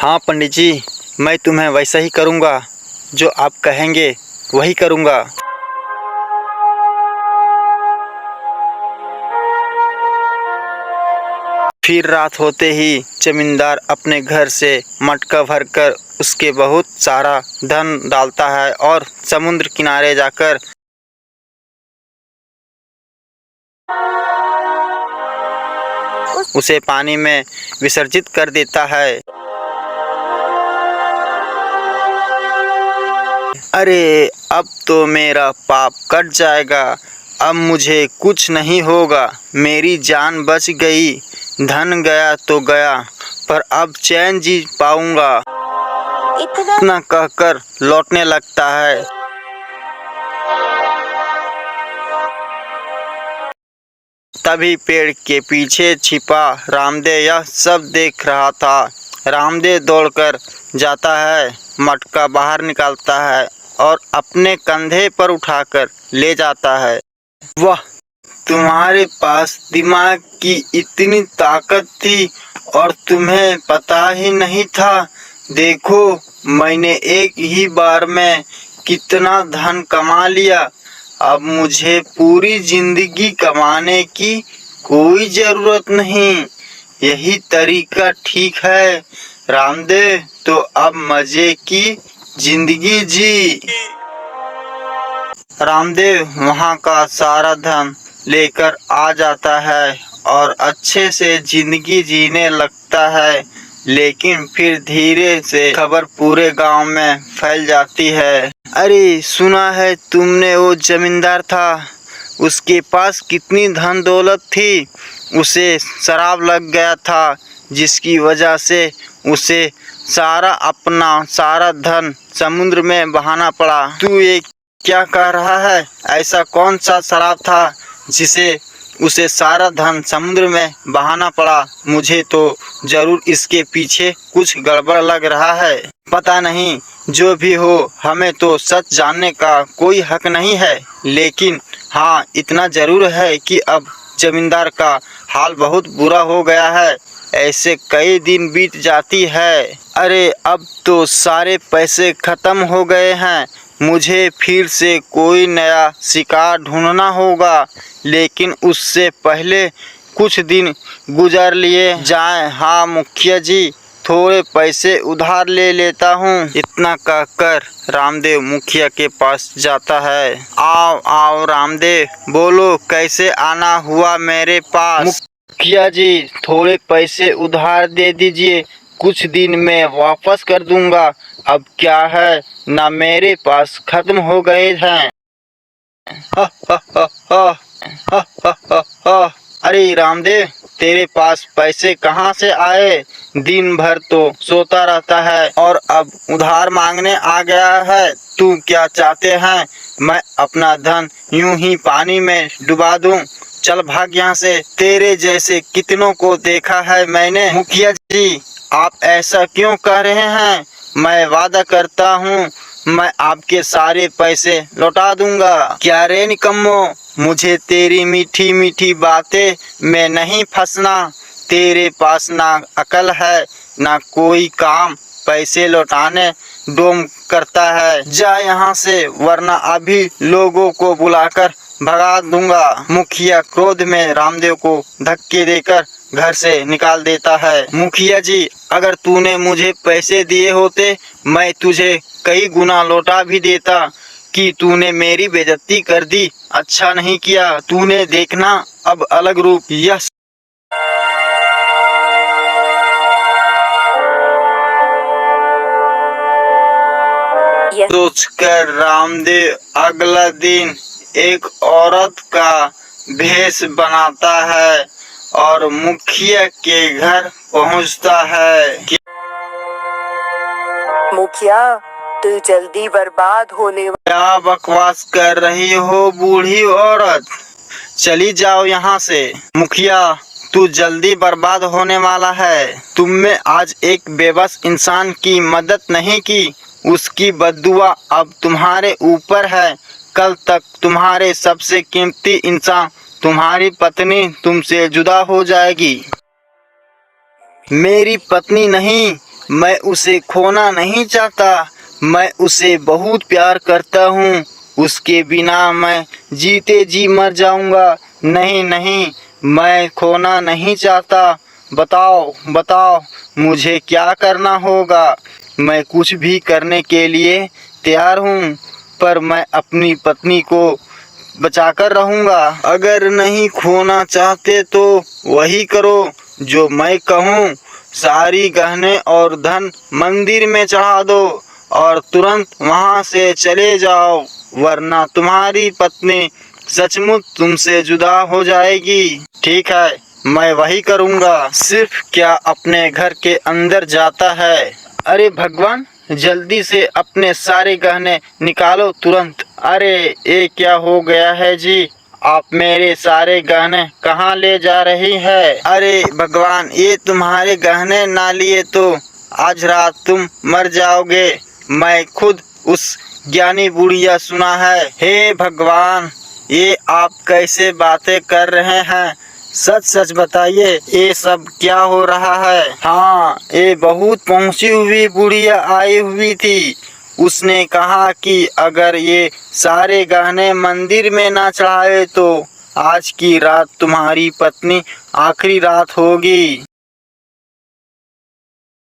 हाँ पंडित जी, मैं तुम्हें वैसा ही करूँगा, जो आप कहेंगे वही करूँगा। फिर रात होते ही जमींदार अपने घर से मटका भरकर उसके बहुत सारा धन डालता है और समुद्र किनारे जाकर उसे पानी में विसर्जित कर देता है। अरे अब तो मेरा पाप कट जाएगा, अब मुझे कुछ नहीं होगा, मेरी जान बच गई, धन गया तो गया, पर अब चैन जी पाऊंगा। इतना कहकर लौटने लगता है। तभी पेड़ के पीछे छिपा रामदेव यह सब देख रहा था। रामदेव दौड़कर जाता है, मटका बाहर निकालता है और अपने कंधे पर उठाकर ले जाता है। वाह, तुम्हारे पास दिमाग की इतनी ताकत थी और तुम्हें पता ही नहीं था। देखो, मैंने एक ही बार में कितना धन कमा लिया। अब मुझे पूरी जिंदगी कमाने की कोई जरूरत नहीं। यही तरीका ठीक है रामदेव, तो अब मजे की जिंदगी जी। रामदेव वहाँ का सारा धन लेकर आ जाता है और अच्छे से जिंदगी जीने लगता है। लेकिन फिर धीरे से खबर पूरे गांव में फैल जाती है। अरे सुना है तुमने, वो जमींदार था, उसके पास कितनी धन दौलत थी। उसे शराब लग गया था, जिसकी वजह से उसे अपना सारा धन समुद्र में बहाना पड़ा। तू ये क्या कह रहा है? ऐसा कौन सा शराब था जिसे उसे सारा धन समुद्र में बहाना पड़ा? मुझे तो जरूर इसके पीछे कुछ गड़बड़ लग रहा है। पता नहीं, जो भी हो, हमें तो सच जानने का कोई हक नहीं है। लेकिन हाँ, इतना जरूर है कि अब जमींदार का हाल बहुत बुरा हो गया है। ऐसे कई दिन बीत जाती है। अरे अब तो सारे पैसे खत्म हो गए हैं, मुझे फिर से कोई नया शिकार ढूंढना होगा। लेकिन उससे पहले कुछ दिन गुजर लिए जाएं। हाँ मुखिया जी, थोड़े पैसे उधार ले लेता हूँ। इतना कहकर रामदेव मुखिया के पास जाता है। आओ आओ रामदेव, बोलो कैसे आना हुआ मेरे पास? मुखिया जी, थोड़े पैसे उधार दे दीजिए, कुछ दिन में वापस कर दूंगा। अब क्या है ना, मेरे पास खत्म हो गए हैं। हा हा हा हा हा हा हा हा। अरे रामदेव, तेरे पास पैसे कहाँ से आए? दिन भर तो सोता रहता है और अब उधार मांगने आ गया है। तू क्या चाहते हैं, मैं अपना धन यूं ही पानी में डुबा दूं? चल भाग यहाँ से। तेरे जैसे कितनों को देखा है मैंने। मुखिया जी, आप ऐसा क्यों कह रहे हैं? मैं वादा करता हूँ, मैं आपके सारे पैसे लौटा दूंगा। क्या रे निकम्मो, मुझे तेरी मीठी मीठी बातें में नहीं फंसना। तेरे पास ना अकल है ना कोई काम, पैसे लौटाने डोम करता है। जा यहाँ से, वरना अभी लोगों को बुलाकर भगा दूंगा। मुखिया क्रोध में रामदेव को धक्के देकर घर से निकाल देता है। मुखिया जी, अगर तूने मुझे पैसे दिए होते, मैं तुझे कई गुना लौटा भी देता। कि तूने मेरी बेइज्जती कर दी, अच्छा नहीं किया तूने। देखना अब अलग रूप यह सोचकर रामदेव अगला दिन एक औरत का भेष बनाता है और मुखिया के घर पहुंचता है। मुखिया, तू जल्दी बर्बाद होने क्या बकवास कर रही हो बूढ़ी औरत, चली जाओ यहाँ से। मुखिया, तू जल्दी बर्बाद होने वाला है। तुमने आज एक बेबस इंसान की मदद नहीं की, उसकी बद्दुआ अब तुम्हारे ऊपर है। कल तक तुम्हारे सबसे कीमती इंसान, तुम्हारी पत्नी, तुमसे जुदा हो जाएगी। मेरी पत्नी नहीं, मैं उसे खोना नहीं चाहता। मैं उसे बहुत प्यार करता हूँ। उसके बिना मैं जीते जी मर जाऊंगा। नहीं नहीं, मैं खोना नहीं चाहता। बताओ बताओ, मुझे क्या करना होगा? मैं कुछ भी करने के लिए तैयार हूँ, पर मैं अपनी पत्नी को बचाकर रहूंगा। अगर नहीं खोना चाहते तो वही करो जो मैं कहूँ। सारी गहने और धन मंदिर में चढ़ा दो और तुरंत वहाँ से चले जाओ, वरना तुम्हारी पत्नी सचमुच तुमसे जुदा हो जाएगी। ठीक है, मैं वही करूँगा। सिर्फ क्या अपने घर के अंदर जाता है। अरे भगवान, जल्दी से अपने सारे गहने निकालो तुरंत। अरे ये क्या हो गया है जी? आप मेरे सारे गहने कहाँ ले जा रही है? अरे भगवान, ये तुम्हारे गहने ना लिए तो आज रात तुम मर जाओगे। मैं खुद उस ज्ञानी बुढ़िया सुना है। हे भगवान, ये आप कैसे बातें कर रहे हैं? सच सच बताइए, ये सब क्या हो रहा है? हाँ, ये बहुत पहुंची हुई बुढ़िया आई हुई थी। उसने कहा कि अगर ये सारे गहने मंदिर में ना चढ़ाए तो आज की रात तुम्हारी पत्नी आखिरी रात होगी।